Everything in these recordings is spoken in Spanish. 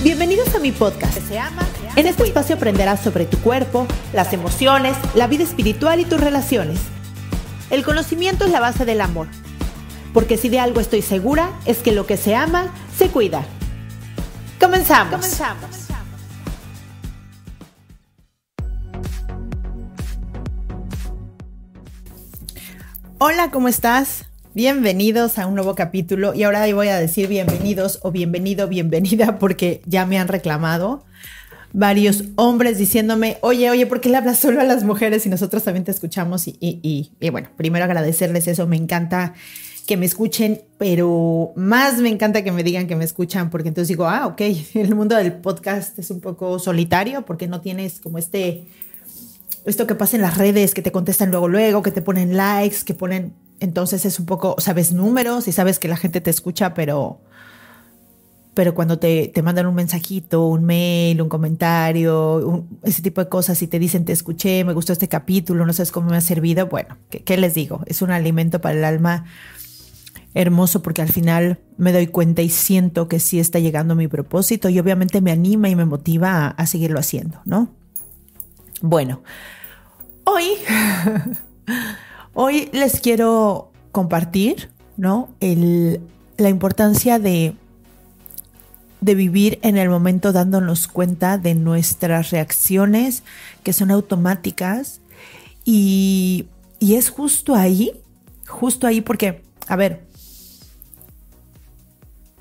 Bienvenidos a mi podcast. En este espacio aprenderás sobre tu cuerpo, las emociones, la vida espiritual y tus relaciones. El conocimiento es la base del amor, porque si de algo estoy segura es que lo que se ama, se cuida. ¡Comenzamos! Hola, ¿cómo estás? Bienvenidos a un nuevo capítulo y ahora voy a decir bienvenidos o bienvenida porque ya me han reclamado varios hombres diciéndome, oye, ¿por qué le hablas solo a las mujeres y nosotros también te escuchamos? Y bueno, primero agradecerles eso, me encanta que me escuchen, pero más me encanta que me digan que me escuchan porque entonces digo, ok, el mundo del podcast es un poco solitario porque no tienes como esto que pasa en las redes, que te contestan luego, que te ponen likes, que ponen... Entonces es un poco, sabes números y sabes que la gente te escucha, pero cuando te mandan un mensajito, un mail, un comentario, ese tipo de cosas y te dicen te escuché, me gustó este capítulo, no sabes cómo me ha servido, bueno, ¿qué les digo? Es un alimento para el alma hermoso porque al final me doy cuenta y siento que sí está llegando a mi propósito y obviamente me anima y me motiva a seguirlo haciendo, ¿no? Bueno, Hoy les quiero compartir, ¿no? La importancia de vivir en el momento dándonos cuenta de nuestras reacciones que son automáticas y es justo ahí porque, a ver,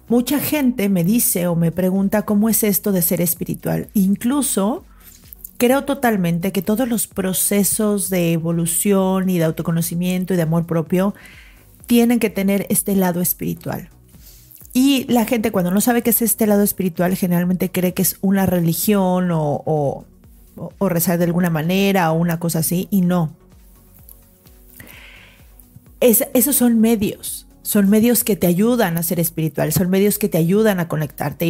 mucha gente me dice o me pregunta cómo es esto de ser espiritual. Incluso creo totalmente que todos los procesos de evolución y de autoconocimiento y de amor propio tienen que tener este lado espiritual. Y la gente cuando no sabe qué es este lado espiritual generalmente cree que es una religión o rezar de alguna manera o una cosa así, y no. Esos son medios que te ayudan a ser espiritual, son medios que te ayudan a conectarte,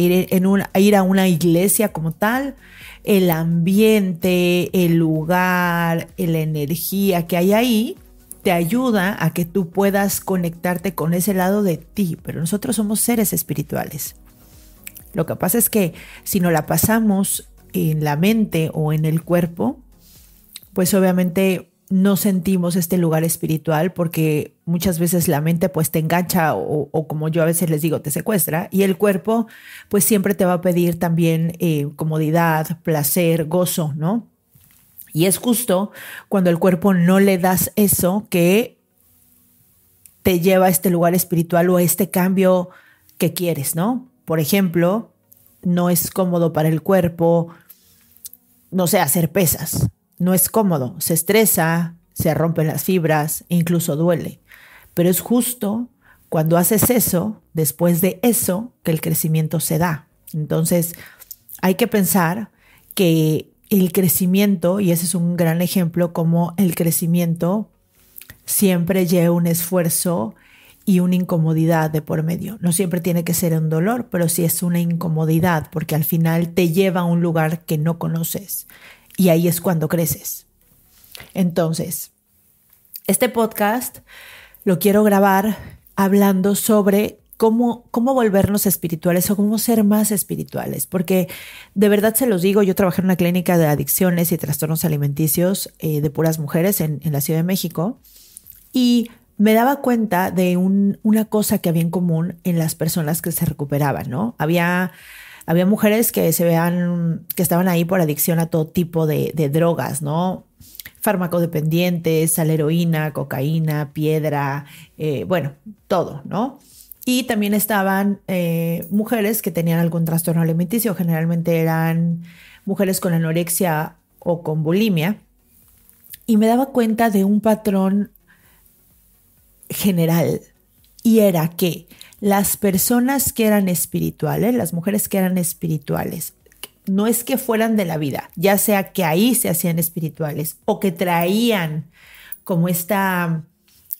a ir a una iglesia como tal, el ambiente, el lugar, la energía que hay ahí, te ayuda a que tú puedas conectarte con ese lado de ti, pero nosotros somos seres espirituales. Lo que pasa es que si nos la pasamos en la mente o en el cuerpo, pues obviamente no sentimos este lugar espiritual porque muchas veces la mente pues te engancha o como yo a veces les digo, te secuestra, y el cuerpo pues siempre te va a pedir también comodidad, placer, gozo, ¿no? Y es justo cuando el cuerpo no le das eso que te lleva a este lugar espiritual o a este cambio que quieres, ¿no? Por ejemplo, no es cómodo para el cuerpo, no sé, hacer pesas. No es cómodo, se estresa, se rompen las fibras, incluso duele. Pero es justo cuando haces eso, después de eso, que el crecimiento se da. Entonces, hay que pensar que el crecimiento, y ese es un gran ejemplo, como el crecimiento siempre lleva un esfuerzo y una incomodidad de por medio. No siempre tiene que ser un dolor, pero sí es una incomodidad, porque al final te lleva a un lugar que no conoces. Y ahí es cuando creces. Entonces, este podcast lo quiero grabar hablando sobre cómo volvernos espirituales o cómo ser más espirituales. Porque de verdad se los digo, yo trabajé en una clínica de adicciones y trastornos alimenticios de puras mujeres en la Ciudad de México y me daba cuenta de una cosa que había en común en las personas que se recuperaban, ¿no? Había mujeres que que estaban ahí por adicción a todo tipo de drogas, ¿no? Farmacodependientes, a la heroína, cocaína, piedra, bueno, todo, ¿no? Y también estaban mujeres que tenían algún trastorno alimenticio, generalmente eran mujeres con anorexia o con bulimia, y me daba cuenta de un patrón general, y era que las personas que eran espirituales, las mujeres que eran espirituales, no es que fueran de la vida, ya sea que ahí se hacían espirituales o que traían como esta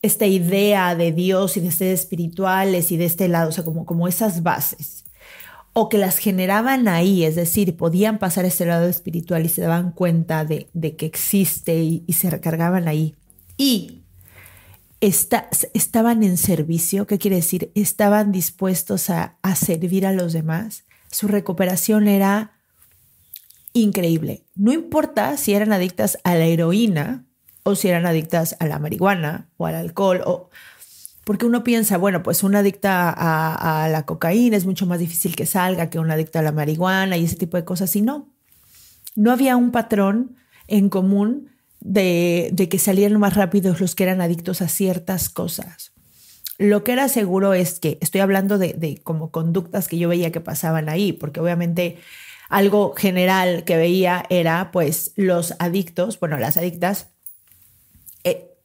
idea de Dios y de ser espirituales y de este lado, o sea, como esas bases, o que las generaban ahí, es decir, podían pasar ese lado espiritual y se daban cuenta de que existe y se recargaban ahí. Y estaban en servicio. ¿Qué quiere decir? Estaban dispuestos a servir a los demás. su recuperación era increíble. No importa si eran adictas a la heroína o si eran adictas a la marihuana o al alcohol, porque uno piensa, bueno, pues una adicta a la cocaína es mucho más difícil que salga que una adicta a la marihuana y ese tipo de cosas. Y no había un patrón en común de que salieran más rápidos los que eran adictos a ciertas cosas. Lo que era seguro es que estoy hablando de como conductas que yo veía que pasaban ahí, porque obviamente algo general que veía era pues los adictos, bueno, las adictas,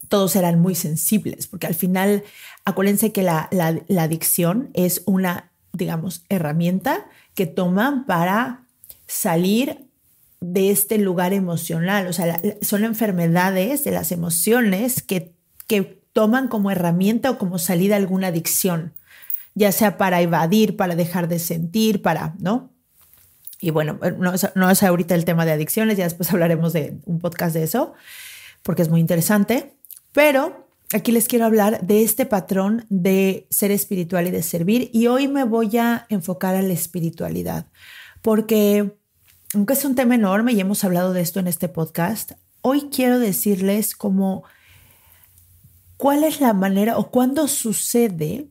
todos eran muy sensibles, porque al final acuérdense que la adicción es una, digamos, herramienta que toman para salir de este lugar emocional. O sea, son enfermedades de las emociones que toman como herramienta o como salida alguna adicción, ya sea para evadir, para dejar de sentir, ¿no? Y bueno, no es ahorita el tema de adicciones, ya después hablaremos de un podcast de eso, porque es muy interesante. Pero aquí les quiero hablar de este patrón de ser espiritual y de servir. Y hoy me voy a enfocar a la espiritualidad, porque aunque es un tema enorme y hemos hablado de esto en este podcast, hoy quiero decirles cómo cuál es la manera o cuándo sucede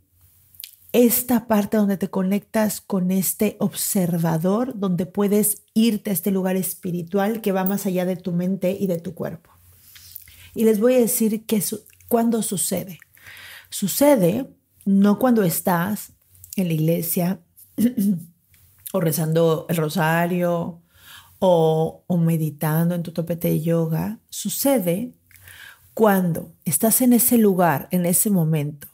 esta parte donde te conectas con este observador, donde puedes irte a este lugar espiritual que va más allá de tu mente y de tu cuerpo. Y les voy a decir cuándo sucede. Sucede no cuando estás en la iglesia o rezando el rosario o meditando en tu tapete de yoga. Sucede cuando estás en ese lugar, en ese momento,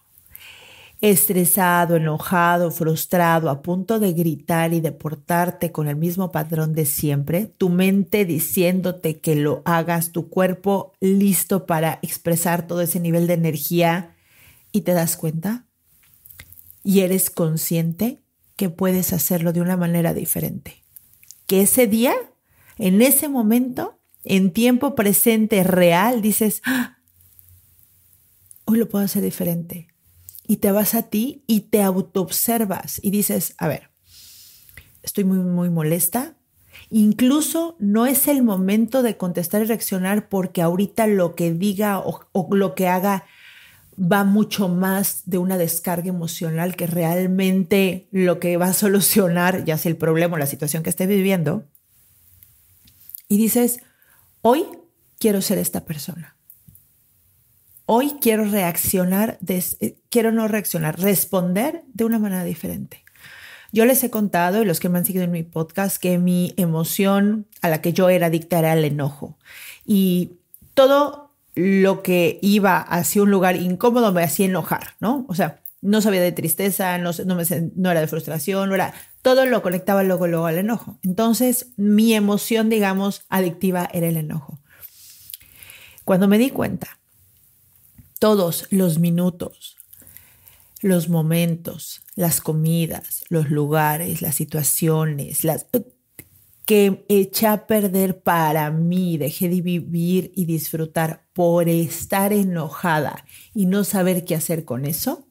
estresado, enojado, frustrado, a punto de gritar y de portarte con el mismo patrón de siempre, tu mente diciéndote que lo hagas, tu cuerpo listo para expresar todo ese nivel de energía y te das cuenta y eres consciente que puedes hacerlo de una manera diferente. Que ese día, en ese momento, en tiempo presente real, dices, hoy lo puedo hacer diferente. Y te vas a ti y te autoobservas y dices, a ver, estoy muy, muy molesta. Incluso no es el momento de contestar y reaccionar porque ahorita lo que diga o lo que haga va mucho más de una descarga emocional que realmente lo que va a solucionar, ya sea el problema o la situación que estés viviendo. Y dices, hoy quiero ser esta persona. Hoy quiero responder de una manera diferente. Yo les he contado, y los que me han seguido en mi podcast, que mi emoción a la que yo era adicta era el enojo. Y todo lo que iba hacia un lugar incómodo me hacía enojar, ¿no? O sea, no sabía de tristeza, no era de frustración, todo lo conectaba luego al enojo. Entonces, mi emoción, digamos, adictiva era el enojo. Cuando me di cuenta, todos los minutos, los momentos, las comidas, los lugares, las situaciones, que eché a perder para mí, dejé de vivir y disfrutar por estar enojada y no saber qué hacer con eso.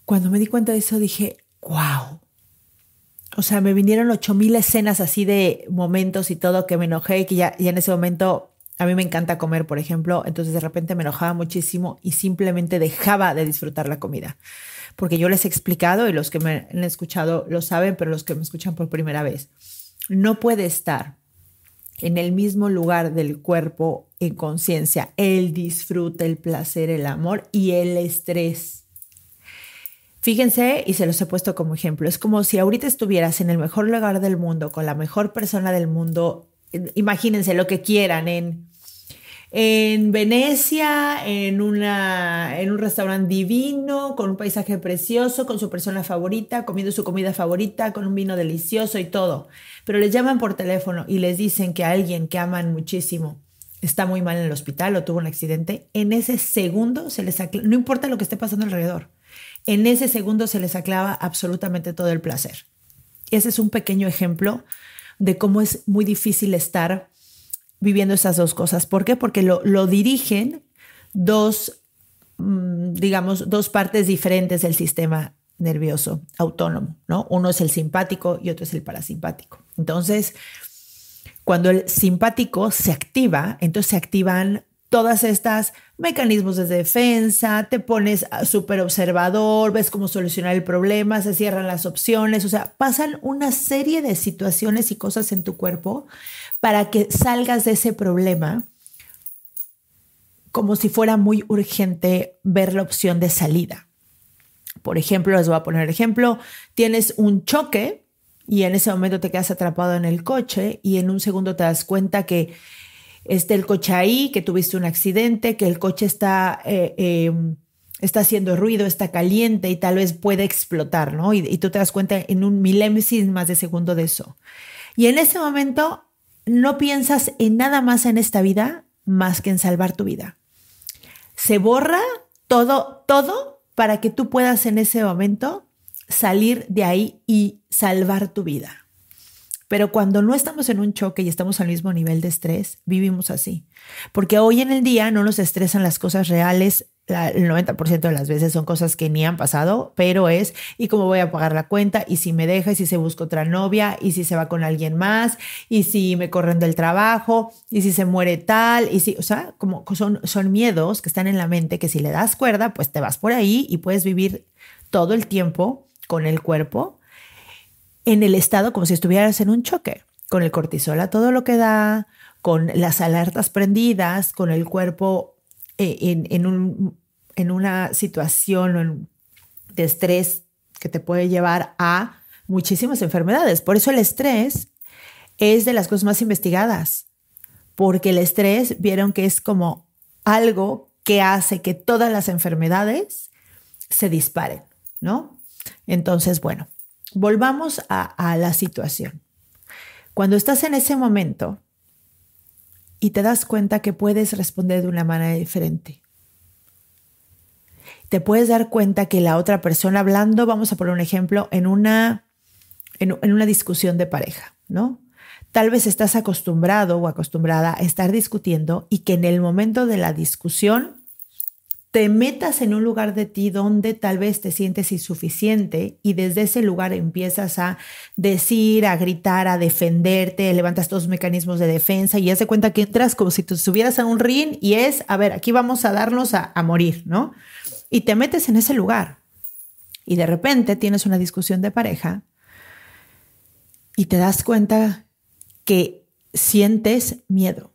Cuando me di cuenta de eso dije, wow. O sea, me vinieron 8,000 escenas así de momentos y todo que me enojé y que ya en ese momento... A mí me encanta comer, por ejemplo, entonces de repente me enojaba muchísimo y simplemente dejaba de disfrutar la comida. Porque yo les he explicado y los que me han escuchado lo saben, pero los que me escuchan por primera vez, no puede estar en el mismo lugar del cuerpo en conciencia el disfrute, el placer, el amor y el estrés. Fíjense, y se los he puesto como ejemplo, es como si ahorita estuvieras en el mejor lugar del mundo, con la mejor persona del mundo. Imagínense lo que quieran en Venecia, en un restaurante divino, con un paisaje precioso, con su persona favorita, comiendo su comida favorita, con un vino delicioso y todo. Pero les llaman por teléfono y les dicen que alguien que aman muchísimo está muy mal en el hospital o tuvo un accidente. En ese segundo no importa lo que esté pasando alrededor, en ese segundo se les aclava absolutamente todo el placer. Ese es un pequeño ejemplo de cómo es muy difícil estar viviendo esas dos cosas. ¿Por qué? Porque lo dirigen dos partes diferentes del sistema nervioso autónomo, ¿no? Uno es el simpático y otro es el parasimpático. Entonces, cuando el simpático se activa, entonces se activan todas estas mecanismos de defensa, te pones súper observador, ves cómo solucionar el problema, se cierran las opciones, o sea, pasan una serie de situaciones y cosas en tu cuerpo para que salgas de ese problema como si fuera muy urgente ver la opción de salida. Por ejemplo, les voy a poner ejemplo, tienes un choque y en ese momento te quedas atrapado en el coche y en un segundo te das cuenta que está el coche ahí, que tuviste un accidente, que el coche está haciendo ruido, está caliente y tal vez puede explotar, ¿no? Y tú te das cuenta en un milésimas de segundo de eso. Y en ese momento no piensas en nada más en esta vida más que en salvar tu vida. Se borra todo para que tú puedas en ese momento salir de ahí y salvar tu vida. Pero cuando no estamos en un choque y estamos al mismo nivel de estrés, vivimos así. Porque hoy en el día no nos estresan las cosas reales. El 90% de las veces son cosas que ni han pasado, pero es, ¿y cómo voy a pagar la cuenta? ¿Y si me deja? ¿Y si se busca otra novia? ¿Y si se va con alguien más? ¿Y si me corren del trabajo? ¿Y si se muere tal? ¿Y si, o sea, como son miedos que están en la mente que si le das cuerda, pues te vas por ahí y puedes vivir todo el tiempo con el cuerpo en el estado como si estuvieras en un choque, con el cortisol a todo lo que da, con las alertas prendidas, con el cuerpo en una situación de estrés que te puede llevar a muchísimas enfermedades. Por eso el estrés es de las cosas más investigadas, porque el estrés vieron que es como algo que hace que todas las enfermedades se disparen, ¿no? Entonces, bueno, volvamos a la situación. Cuando estás en ese momento y te das cuenta que puedes responder de una manera diferente, te puedes dar cuenta que la otra persona hablando, vamos a poner un ejemplo, en una discusión de pareja, ¿no? Tal vez estás acostumbrado o acostumbrada a estar discutiendo y que en el momento de la discusión te metas en un lugar de ti donde tal vez te sientes insuficiente y desde ese lugar empiezas a decir, a gritar, a defenderte, levantas todos los mecanismos de defensa y haz de cuenta que entras como si tú estuvieras en un ring y es, a ver, aquí vamos a darnos a morir, ¿no? Y te metes en ese lugar y de repente tienes una discusión de pareja y te das cuenta que sientes miedo.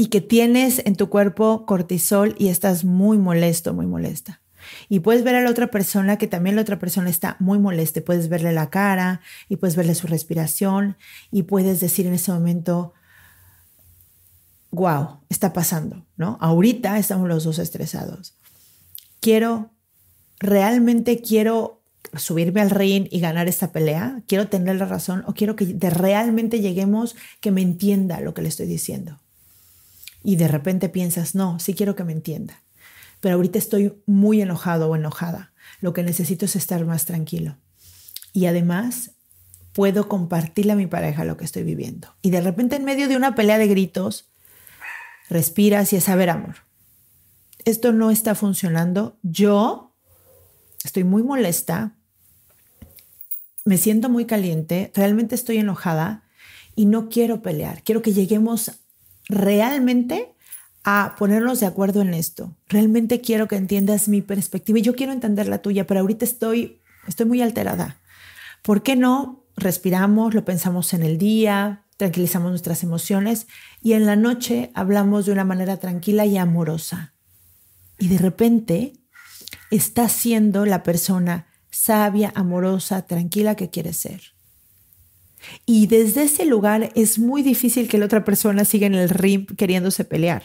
Y que tienes en tu cuerpo cortisol y estás muy molesto, muy molesta. Y puedes ver a la otra persona que también la otra persona está muy molesta. Puedes verle la cara y puedes verle su respiración y puedes decir en ese momento, wow, está pasando, ¿no? Ahorita estamos los dos estresados. Realmente quiero subirme al ring y ganar esta pelea. Quiero tener la razón o quiero que realmente lleguemos que me entienda lo que le estoy diciendo. Y de repente piensas, no, sí quiero que me entienda, pero ahorita estoy muy enojado o enojada. Lo que necesito es estar más tranquilo. Y además puedo compartirle a mi pareja lo que estoy viviendo. Y de repente en medio de una pelea de gritos, respiras y es, a ver, amor, esto no está funcionando. Yo estoy muy molesta, me siento muy caliente, realmente estoy enojada y no quiero pelear. Quiero que lleguemos realmente a ponernos de acuerdo en esto. Realmente quiero que entiendas mi perspectiva y yo quiero entender la tuya, pero ahorita estoy muy alterada. ¿Por qué no respiramos, lo pensamos en el día, tranquilizamos nuestras emociones y en la noche hablamos de una manera tranquila y amorosa? Y de repente estás siendo la persona sabia, amorosa, tranquila que quieres ser. Y desde ese lugar es muy difícil que la otra persona siga en el ring queriéndose pelear.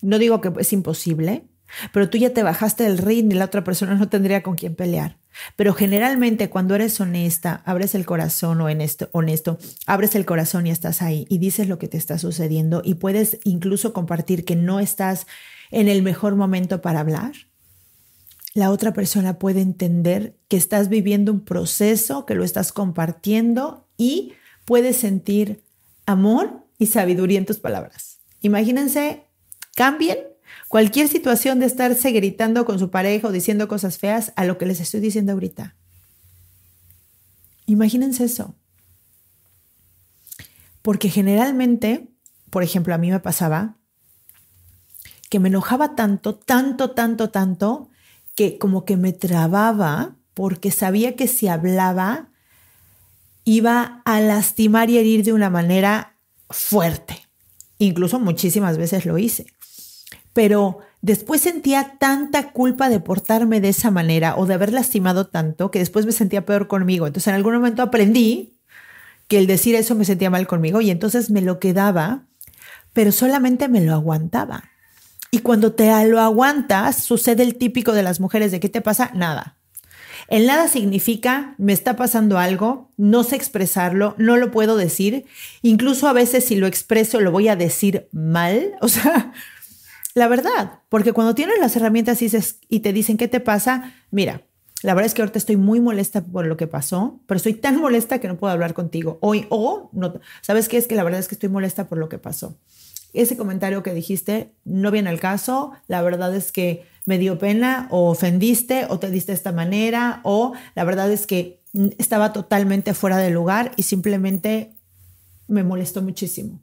No digo que es imposible, pero tú ya te bajaste del ring y la otra persona no tendría con quién pelear. Pero generalmente cuando eres honesta, abres el corazón o honesto, abres el corazón y estás ahí y dices lo que te está sucediendo y puedes incluso compartir que no estás en el mejor momento para hablar. La otra persona puede entender que estás viviendo un proceso, que lo estás compartiendo y puedes sentir amor y sabiduría en tus palabras. Imagínense, cambien Cualquier situación de estarse gritando con su pareja o diciendo cosas feas a lo que les estoy diciendo ahorita. Imagínense eso. Porque generalmente, por ejemplo, a mí me pasaba que me enojaba tanto, que como que me trababa porque sabía que si hablaba iba a lastimar y herir de una manera fuerte. Incluso muchísimas veces lo hice. Pero después sentía tanta culpa de portarme de esa manera o de haber lastimado tanto que después me sentía peor conmigo. Entonces en algún momento aprendí que el decir eso me sentía mal conmigo y entonces me lo quedaba, pero solamente me lo aguantaba. Y cuando te lo aguantas, sucede el típico de las mujeres de ¿qué te pasa? Nada. El nada significa me está pasando algo, no sé expresarlo, no lo puedo decir. Incluso a veces si lo expreso lo voy a decir mal. O sea, la verdad, porque cuando tienes las herramientas y te dicen ¿qué te pasa? Mira, la verdad es que ahorita estoy muy molesta por lo que pasó, pero estoy tan molesta que no puedo hablar contigo. Hoy, no, ¿sabes qué? Es que la verdad es que estoy molesta por lo que pasó. Ese comentario que dijiste no viene al caso, la verdad es que me dio pena o ofendiste o te diste de esta manera o la verdad es que estaba totalmente fuera de lugar y simplemente me molestó muchísimo.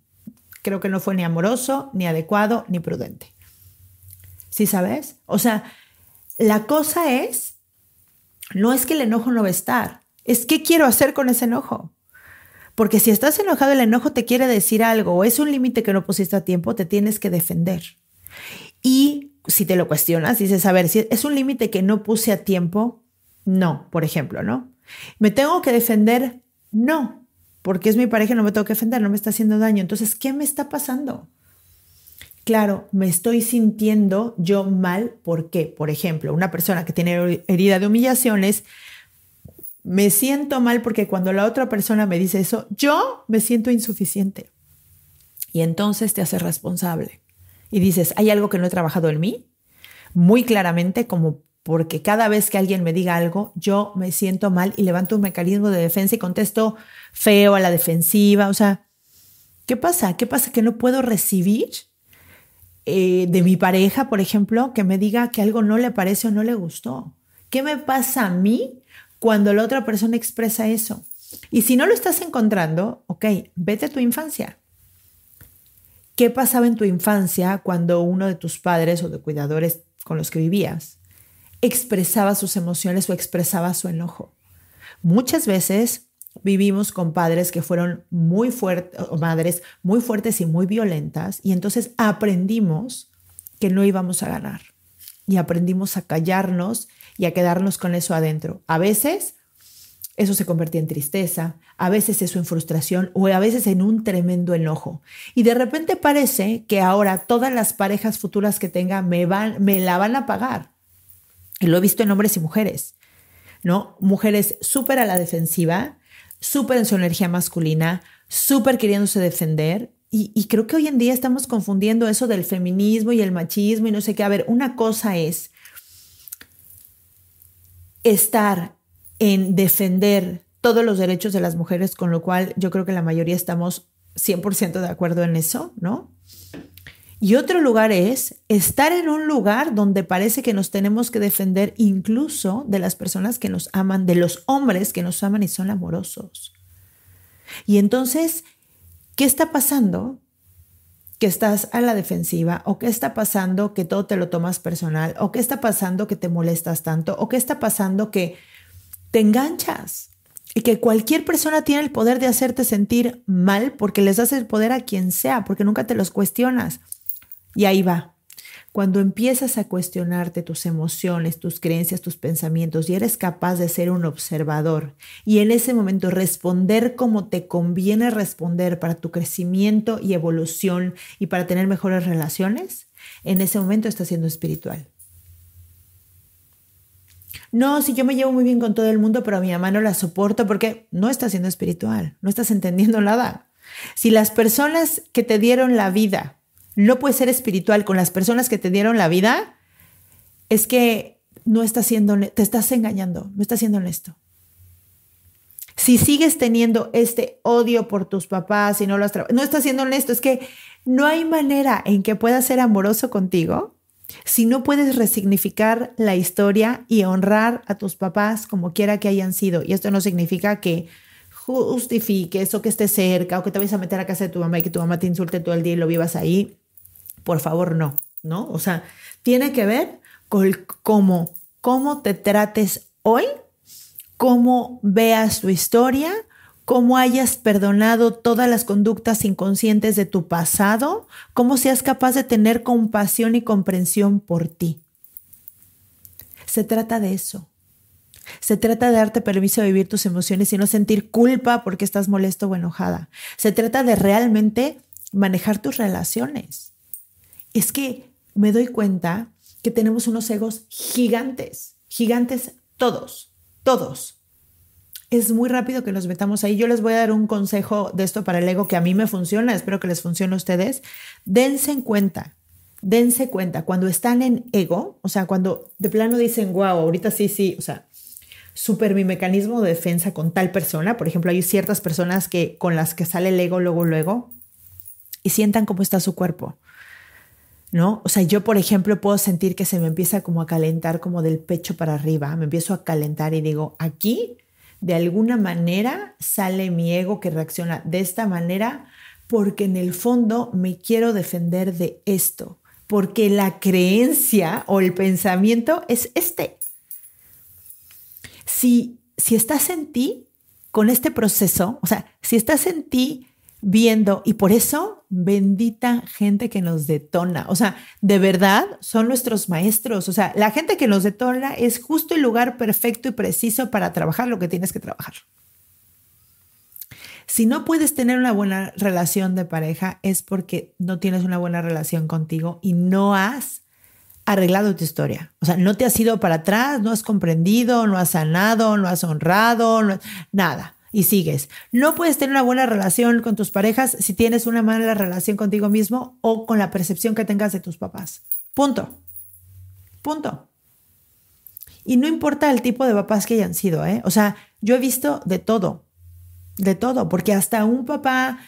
Creo que no fue ni amoroso, ni adecuado, ni prudente. ¿Sí sabes? O sea, la cosa no es que el enojo no va a estar, es qué quiero hacer con ese enojo. Porque si estás enojado, el enojo te quiere decir algo o es un límite que no pusiste a tiempo, te tienes que defender. Y si te lo cuestionas, dices, a ver, si es un límite que no puse a tiempo, no, por ejemplo, ¿no? ¿Me tengo que defender? No, porque es mi pareja, no me tengo que defender, no me está haciendo daño. Entonces, ¿qué me está pasando? Claro, me estoy sintiendo yo mal. ¿Por qué? Por ejemplo, una persona que tiene herida de humillaciones, me siento mal porque cuando la otra persona me dice eso, yo me siento insuficiente. Y entonces te haces responsable. Y dices, ¿hay algo que no he trabajado en mí? Muy claramente, como porque cada vez que alguien me diga algo, yo me siento mal y levanto un mecanismo de defensa y contesto feo a la defensiva. O sea, ¿qué pasa? ¿Qué pasa que no puedo recibir de mi pareja, por ejemplo, que me diga que algo no le parece o no le gustó? ¿Qué me pasa a mí cuando la otra persona expresa eso? Y si no lo estás encontrando, ok, vete a tu infancia. ¿Qué pasaba en tu infancia cuando uno de tus padres o de cuidadores con los que vivías expresaba sus emociones o expresaba su enojo? Muchas veces vivimos con padres que fueron muy fuertes o madres muy fuertes y muy violentas y entonces aprendimos que no íbamos a ganar y aprendimos a callarnos y a quedarnos con eso adentro. A veces eso se convertía en tristeza, a veces eso en frustración o a veces en un tremendo enojo. Y de repente parece que ahora todas las parejas futuras que tenga me la van a pagar. Y lo he visto en hombres y mujeres, ¿no? Mujeres súper a la defensiva, súper en su energía masculina, súper queriéndose defender. Y creo que hoy en día estamos confundiendo eso del feminismo y el machismo y no sé qué. A ver, una cosa es estar en defender todos los derechos de las mujeres, con lo cual yo creo que la mayoría estamos 100% de acuerdo en eso, ¿no? Y otro lugar es estar en un lugar donde parece que nos tenemos que defender incluso de las personas que nos aman, de los hombres que nos aman y son amorosos. Y entonces, ¿qué está pasando? Que estás a la defensiva, o qué está pasando que todo te lo tomas personal, o qué está pasando que te molestas tanto, o qué está pasando que te enganchas y que cualquier persona tiene el poder de hacerte sentir mal porque les das el poder a quien sea, porque nunca te los cuestionas. Y ahí va. Cuando empiezas a cuestionarte tus emociones, tus creencias, tus pensamientos y eres capaz de ser un observador y en ese momento responder como te conviene responder para tu crecimiento y evolución y para tener mejores relaciones, en ese momento estás siendo espiritual. No, si yo me llevo muy bien con todo el mundo, pero a mi mamá no la soporto porque no estás siendo espiritual, no estás entendiendo nada. Si las personas que te dieron la vida, no puedes ser espiritual con las personas que te dieron la vida, es que no estás te estás engañando, no estás siendo honesto. Si sigues teniendo este odio por tus papás y no estás siendo honesto, es que no hay manera en que puedas ser amoroso contigo Si no puedes resignificar la historia y honrar a tus papás como quiera que hayan sido, y esto no significa que justifiques o que estés cerca o que te vayas a meter a casa de tu mamá y que tu mamá te insulte todo el día y lo vivas ahí, por favor, no, ¿no? O sea, tiene que ver con cómo te trates hoy, cómo veas tu historia, cómo hayas perdonado todas las conductas inconscientes de tu pasado, cómo seas capaz de tener compasión y comprensión por ti. Se trata de eso. Se trata de darte permiso de vivir tus emociones y no sentir culpa porque estás molesto o enojada. Se trata de realmente manejar tus relaciones. Es que me doy cuenta que tenemos unos egos gigantes, gigantes todos. Es muy rápido que nos metamos ahí. Yo les voy a dar un consejo de esto para el ego que a mí me funciona, espero que les funcione a ustedes. Dense cuenta cuando están en ego, o sea, cuando de plano dicen, wow, ahorita sí, o sea, súper mi mecanismo de defensa con tal persona. Por ejemplo, hay ciertas personas con las que sale el ego luego, y sientan cómo está su cuerpo, ¿no? O sea, yo, por ejemplo, puedo sentir que se me empieza como a calentar como del pecho para arriba, me empiezo a calentar y digo, aquí de alguna manera sale mi ego que reacciona de esta manera porque en el fondo me quiero defender de esto, porque la creencia o el pensamiento es este. Si estás en ti con este proceso, o sea, si estás en ti viendo, y por eso bendita gente que nos detona, o sea, de verdad son nuestros maestros, o sea, la gente que nos detona es justo el lugar perfecto y preciso para trabajar lo que tienes que trabajar. Si no puedes tener una buena relación de pareja es porque no tienes una buena relación contigo y no has arreglado tu historia. O sea, no te has ido para atrás, no has comprendido, no has sanado, no has honrado, nada. Y sigues. No puedes tener una buena relación con tus parejas si tienes una mala relación contigo mismo o con la percepción que tengas de tus papás. Punto. Y no importa el tipo de papás que hayan sido, ¿eh? O sea, yo he visto de todo, porque hasta un papá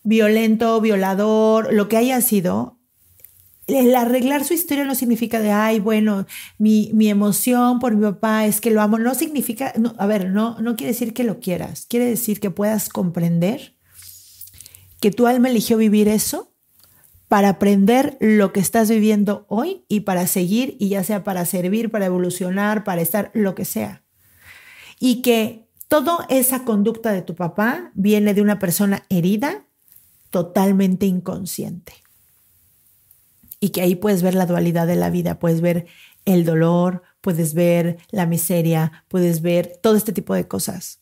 violento, violador, lo que haya sido, el arreglar su historia no significa de, ay, bueno, mi emoción por mi papá es que lo amo. No significa, no quiere decir que lo quieras. Quiere decir que puedas comprender que tu alma eligió vivir eso para aprender lo que estás viviendo hoy y para seguir, y ya sea para servir, para evolucionar, para estar, lo que sea. Y que toda esa conducta de tu papá viene de una persona herida, totalmente inconsciente. Y que ahí puedes ver la dualidad de la vida, puedes ver el dolor, puedes ver la miseria, puedes ver todo este tipo de cosas.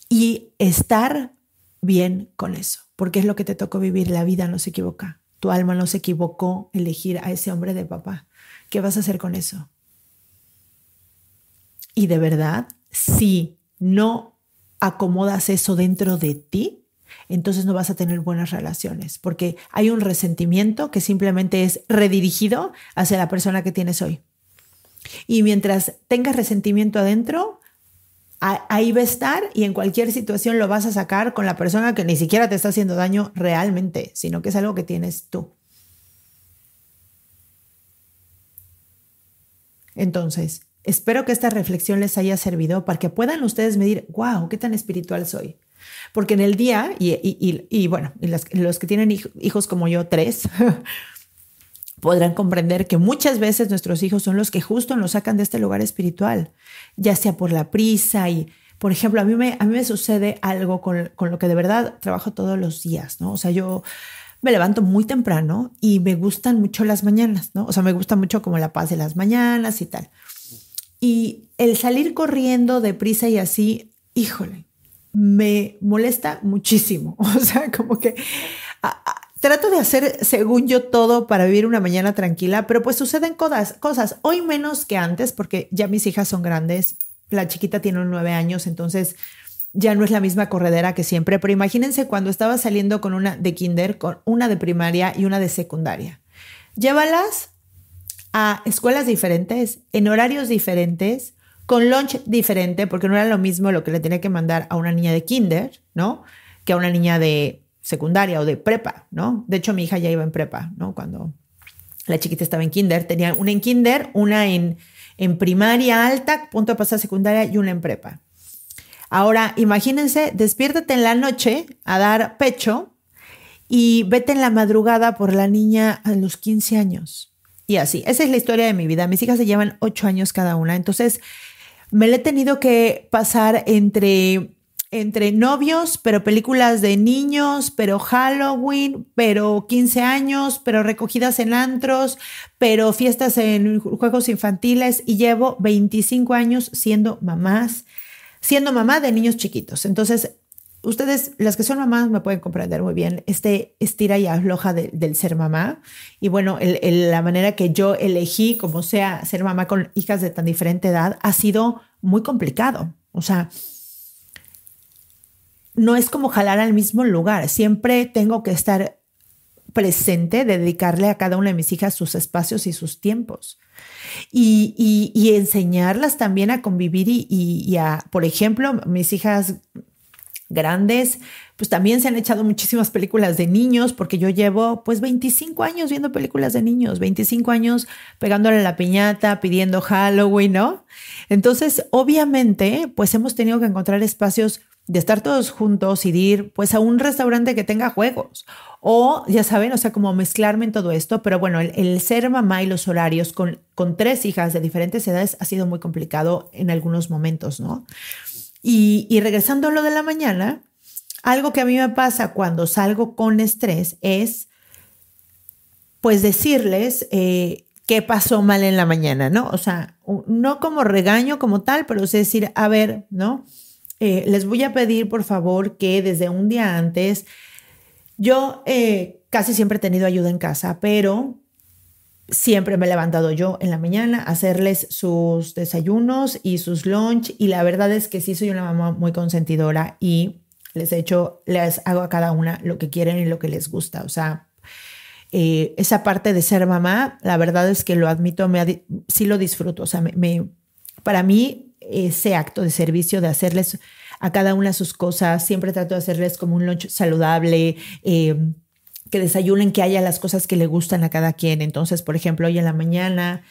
Y estar bien con eso, porque es lo que te tocó vivir. La vida no se equivoca. Tu alma no se equivocó elegir a ese hombre de papá. ¿Qué vas a hacer con eso? Y de verdad, si no acomodas eso dentro de ti, entonces no vas a tener buenas relaciones, porque hay un resentimiento que simplemente es redirigido hacia la persona que tienes hoy. Y mientras tengas resentimiento adentro, ahí va a estar, y en cualquier situación lo vas a sacar con la persona que ni siquiera te está haciendo daño realmente, sino que es algo que tienes tú. Entonces, espero que esta reflexión les haya servido para que puedan ustedes medir, wow, qué tan espiritual soy. Porque en el día, bueno, los que tienen hijos como yo, 3, podrán comprender que muchas veces nuestros hijos son los que justo nos sacan de este lugar espiritual, ya sea por la prisa. Y, por ejemplo, a mí me sucede algo con lo que de verdad trabajo todos los días, ¿no? O sea, yo me levanto muy temprano y me gustan mucho las mañanas, ¿no? O sea, me gusta mucho como la paz de las mañanas y tal. Y el salir corriendo deprisa y así, híjole, me molesta muchísimo. O sea, como que trato de hacer, según yo, todo para vivir una mañana tranquila, pero pues suceden cosas. Hoy menos que antes, porque ya mis hijas son grandes. La chiquita tiene 9 años, entonces ya no es la misma corredera que siempre. Pero imagínense cuando estaba saliendo con una de kinder, con una de primaria y una de secundaria. Llévalas a escuelas diferentes, en horarios diferentes, con lunch diferente, porque no era lo mismo lo que le tenía que mandar a una niña de kinder, ¿no? Que a una niña de secundaria o de prepa, ¿no? De hecho, mi hija ya iba en prepa, ¿no? Cuando La chiquita estaba en kinder, tenía una en kinder, una en primaria alta, punto de pasar a secundaria y una en prepa. Ahora, imagínense, despiértate en la noche a dar pecho y vete en la madrugada por la niña a los 15 años. Y así, esa es la historia de mi vida. Mis hijas se llevan 8 años cada una. Entonces, me la he tenido que pasar entre novios, pero películas de niños, pero Halloween, pero 15 años, pero recogidas en antros, pero fiestas en juegos infantiles, y llevo 25 años siendo mamá de niños chiquitos. Entonces, ustedes, las que son mamás, me pueden comprender muy bien estira y afloja del ser mamá. Y bueno, la manera que yo elegí, como sea, ser mamá con hijas de tan diferente edad, ha sido muy complicado. O sea, no es como jalar al mismo lugar. Siempre tengo que estar presente, dedicarle a cada una de mis hijas sus espacios y sus tiempos. Y enseñarlas también a convivir y a, por ejemplo, mis hijas grandes, pues también se han echado muchísimas películas de niños, porque yo llevo pues 25 años viendo películas de niños, 25 años pegándole a la piñata, pidiendo Halloween, ¿no? Entonces, obviamente, pues hemos tenido que encontrar espacios de estar todos juntos y de ir pues a un restaurante que tenga juegos o ya saben, o sea, como mezclarme en todo esto. Pero bueno, el ser mamá y los horarios con 3 hijas de diferentes edades ha sido muy complicado en algunos momentos, ¿no? Y regresando a lo de la mañana, algo que a mí me pasa cuando salgo con estrés es pues decirles qué pasó mal en la mañana, ¿no? O sea, no como regaño como tal, pero es decir, a ver, ¿no? Les voy a pedir, por favor, que desde un día antes, yo casi siempre he tenido ayuda en casa, pero siempre me he levantado yo en la mañana a hacerles sus desayunos y sus lunch, y la verdad es que sí soy una mamá muy consentidora y les hago a cada una lo que quieren y lo que les gusta. O sea, esa parte de ser mamá, la verdad es que lo admito, sí lo disfruto. O sea, para mí ese acto de servicio, de hacerles a cada una sus cosas, siempre trato de hacerles como un lunch saludable, que desayunen, que haya las cosas que le gustan a cada quien. Entonces, por ejemplo, hoy en la mañana,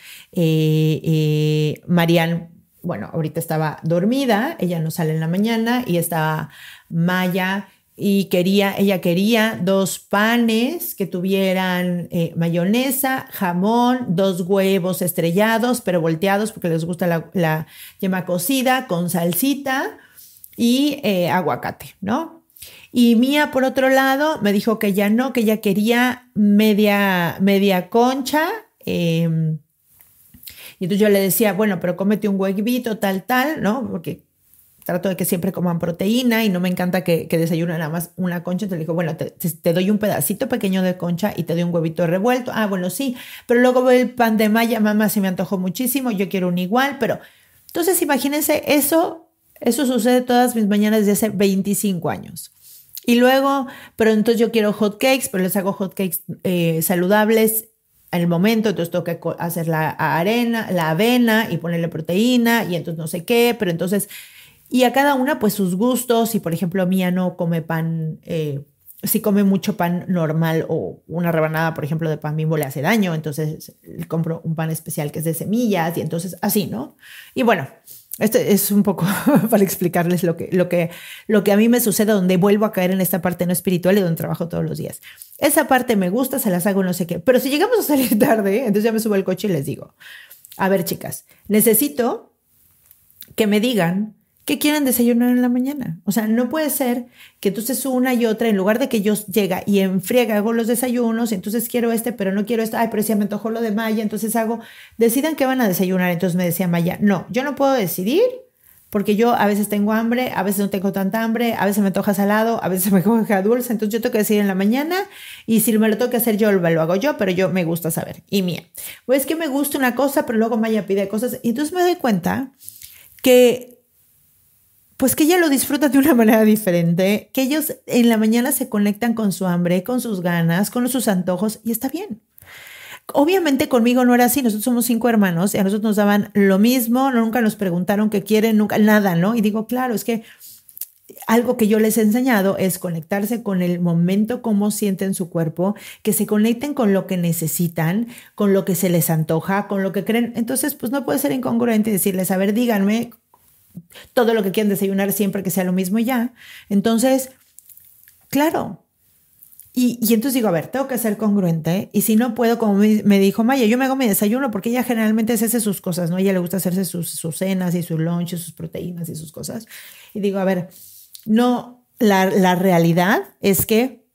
Marian, bueno, ahorita estaba dormida, ella no sale en la mañana, y estaba Maya, y ella quería 2 panes que tuvieran mayonesa, jamón, 2 huevos estrellados, pero volteados porque les gusta la yema cocida, con salsita y aguacate, ¿no? Y Mía, por otro lado, me dijo que ya no, que ella quería media concha. Y entonces yo le decía, bueno, pero cómete un huevito, tal, ¿no? Porque trato de que siempre coman proteína y no me encanta que desayunen nada más una concha. Entonces le digo, bueno, te doy un pedacito pequeño de concha y te doy un huevito revuelto. Ah, bueno, sí. Pero luego veo el pan de Maya, mamá, se me antojó muchísimo, yo quiero un igual. Pero entonces imagínense, eso sucede todas mis mañanas desde hace 25 años. Y luego, pero entonces yo quiero hot cakes, pero les hago hot cakes saludables en el momento. Entonces tengo que hacer la avena y ponerle proteína y entonces no sé qué, pero entonces, y a cada una pues sus gustos. Y por ejemplo, Mía no come pan, si come mucho pan normal o una rebanada, por ejemplo, de pan Bimbo le hace daño, entonces le compro un pan especial que es de semillas y entonces así, ¿no? Y bueno, esto es un poco para explicarles lo que a mí me sucede, donde vuelvo a caer en esta parte no espiritual y donde trabajo todos los días. Esa parte me gusta, se las hago no sé qué. Pero si llegamos a salir tarde, entonces ya me subo al coche y les digo, a ver, chicas, necesito que me digan qué quieren desayunar en la mañana. O sea, no puede ser que entonces una y otra, en lugar de que yo llega y en friega hago los desayunos, entonces quiero pero no quiero esto, ay, pero si me antojó lo de Maya, entonces decidan qué van a desayunar. Entonces me decía Maya, no, yo no puedo decidir porque yo a veces tengo hambre, a veces no tengo tanta hambre, a veces me antoja salado, a veces me antoja dulce, entonces yo tengo que decidir en la mañana, y si me lo tengo que hacer yo, lo hago yo, pero yo me gusta saber. Y Mía, pues es que me gusta una cosa, pero luego Maya pide cosas, y entonces me doy cuenta que pues que ella lo disfruta de una manera diferente, que ellos en la mañana se conectan con su hambre, con sus ganas, con sus antojos, y está bien. Obviamente conmigo no era así. Nosotros somos 5 hermanos y a nosotros nos daban lo mismo, nunca nos preguntaron qué quieren, nunca, nada, ¿no? Y digo, claro, es que algo que yo les he enseñado es conectarse con el momento, cómo sienten su cuerpo, que se conecten con lo que necesitan, con lo que se les antoja, con lo que creen. Entonces, pues no puede ser incongruente decirles, a ver, díganme todo lo que quieran desayunar siempre que sea lo mismo y ya. Entonces, claro. Y entonces digo, a ver, tengo que ser congruente y si no puedo, como me dijo Maya, yo me hago mi desayuno porque ella generalmente se hace sus cosas, ¿no? A ella le gusta hacerse sus cenas y sus lunches, sus proteínas y sus cosas. Y digo, a ver, no, la realidad es que,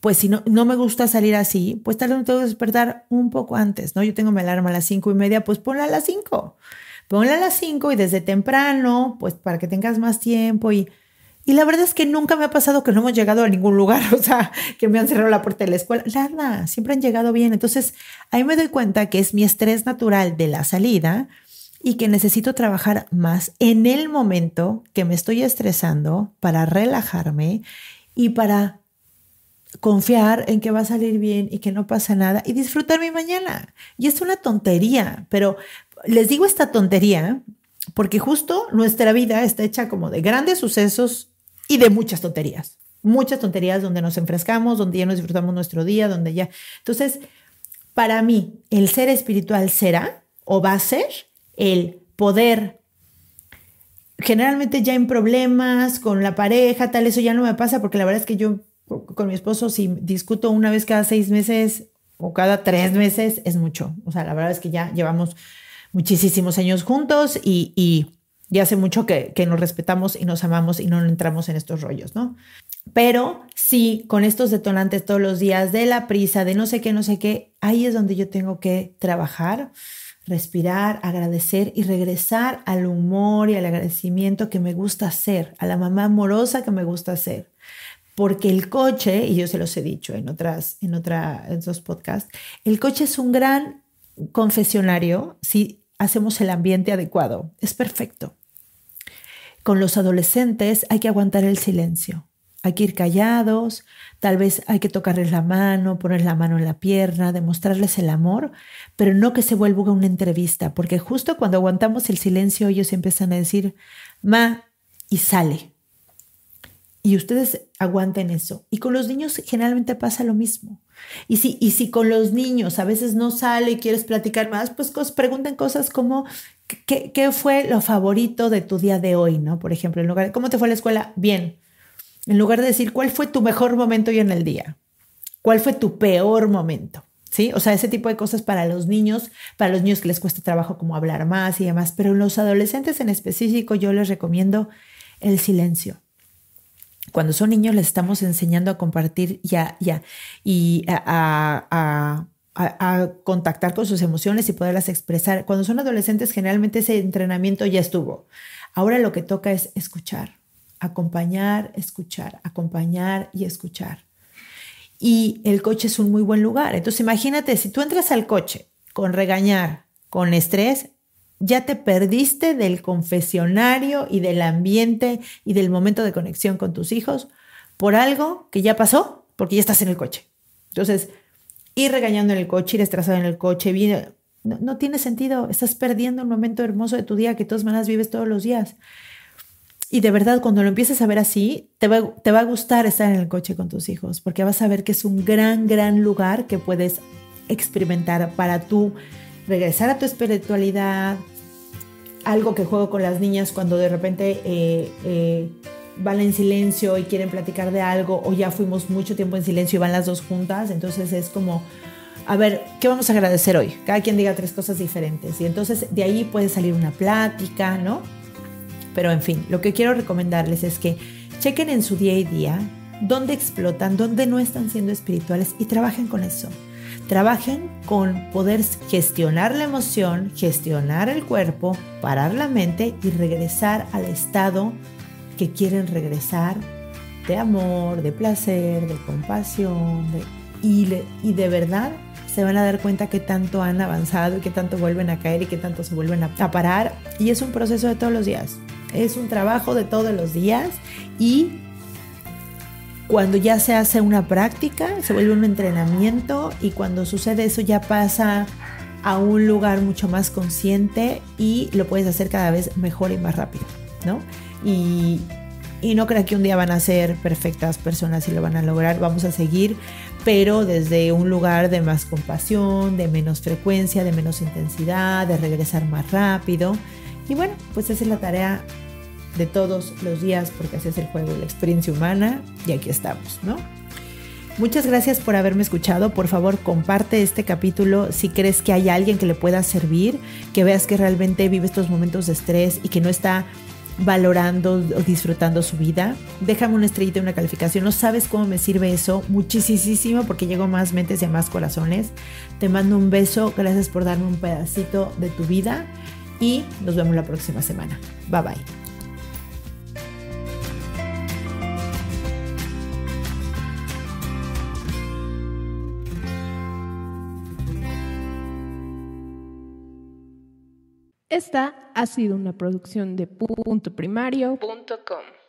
pues si no me gusta salir así, pues tal vez me tengo que despertar un poco antes, ¿no? Yo tengo mi alarma a las 5:30, pues ponla a las 5. Ponla a las 5 y desde temprano, pues para que tengas más tiempo y la verdad es que nunca me ha pasado que no hemos llegado a ningún lugar, o sea, que me han cerrado la puerta de la escuela, nada, siempre han llegado bien. Entonces, ahí me doy cuenta que es mi estrés natural de la salida y que necesito trabajar más en el momento que me estoy estresando para relajarme y para confiar en que va a salir bien y que no pasa nada y disfrutar mi mañana. Y es una tontería, pero les digo esta tontería porque justo nuestra vida está hecha como de grandes sucesos y de muchas tonterías donde nos enfrescamos, donde ya nos disfrutamos nuestro día, donde ya... Entonces, para mí, el ser espiritual será o va a ser el poder, generalmente ya en problemas con la pareja, tal, eso ya no me pasa porque la verdad es que yo con mi esposo si discuto una vez cada 6 meses o cada 3 meses es mucho. O sea, la verdad es que ya llevamos muchísimos años juntos y hace mucho que nos respetamos y nos amamos y no entramos en estos rollos, ¿no? Pero sí, con estos detonantes todos los días de la prisa, de no sé qué, ahí es donde yo tengo que trabajar, respirar, agradecer y regresar al humor y al agradecimiento que me gusta hacer, a la mamá amorosa que me gusta hacer. Porque el coche, y yo se los he dicho en otros podcasts, el coche es un gran confesionario si hacemos el ambiente adecuado. Es perfecto. Con los adolescentes hay que aguantar el silencio. Hay que ir callados, tal vez hay que tocarles la mano, poner la mano en la pierna, demostrarles el amor, pero no que se vuelva una entrevista, porque justo cuando aguantamos el silencio ellos empiezan a decir, ma, y sale. Y ustedes aguanten eso. Y con los niños generalmente pasa lo mismo. Y si con los niños a veces no sale y quieres platicar más, pues pregunten cosas como ¿qué fue lo favorito de tu día de hoy? ¿No? Por ejemplo, en lugar de ¿cómo te fue a la escuela? Bien. En lugar de decir ¿cuál fue tu mejor momento hoy en el día? ¿Cuál fue tu peor momento? ¿Sí? O sea, ese tipo de cosas para los niños que les cuesta trabajo como hablar más y demás. Pero en los adolescentes en específico yo les recomiendo el silencio. Cuando son niños les estamos enseñando a compartir y a contactar con sus emociones y poderlas expresar. Cuando son adolescentes generalmente ese entrenamiento ya estuvo. Ahora lo que toca es escuchar, acompañar y escuchar. Y el coche es un muy buen lugar. Entonces imagínate, si tú entras al coche con regañar, con estrés, ya te perdiste del confesionario y del ambiente y del momento de conexión con tus hijos por algo que ya pasó, porque ya estás en el coche. Entonces, ir regañando en el coche, ir estresado en el coche, no tiene sentido. Estás perdiendo un momento hermoso de tu día que de todas maneras vives todos los días. Y de verdad, cuando lo empieces a ver así, te va a gustar estar en el coche con tus hijos, porque vas a ver que es un gran, gran lugar que puedes experimentar para tú regresar a tu espiritualidad. Algo que juego con las niñas cuando de repente van en silencio y quieren platicar de algo, o ya fuimos mucho tiempo en silencio y van las dos juntas. Entonces es como, a ver, ¿qué vamos a agradecer hoy? Cada quien diga 3 cosas diferentes y entonces de ahí puede salir una plática, ¿no? Pero en fin, lo que quiero recomendarles es que chequen en su día a día dónde explotan, dónde no están siendo espirituales y trabajen con eso. Trabajen con poder gestionar la emoción, gestionar el cuerpo, parar la mente y regresar al estado que quieren regresar de amor, de placer, de compasión. Y de verdad se van a dar cuenta que tanto han avanzado y que tanto vuelven a caer y que tanto se vuelven a parar. Y es un proceso de todos los días. Es un trabajo de todos los días y cuando ya se hace una práctica, se vuelve un entrenamiento y cuando sucede eso ya pasa a un lugar mucho más consciente y lo puedes hacer cada vez mejor y más rápido, ¿no? Y Y no crea que un día van a ser perfectas personas y lo van a lograr. Vamos a seguir, pero desde un lugar de más compasión, de menos frecuencia, de menos intensidad, de regresar más rápido. Y bueno, pues esa es la tarea de todos los días, porque así es el juego, la experiencia humana, y aquí estamos, ¿no? Muchas gracias por haberme escuchado. Por favor, comparte este capítulo si crees que hay alguien que le pueda servir, que veas que realmente vive estos momentos de estrés y que no está valorando o disfrutando su vida. Déjame una estrellita y una calificación. No sabes cómo me sirve eso, muchísimo, porque llego a más mentes y a más corazones. Te mando un beso, gracias por darme un pedacito de tu vida y nos vemos la próxima semana. Bye bye. Esta ha sido una producción de puntoprimario.com.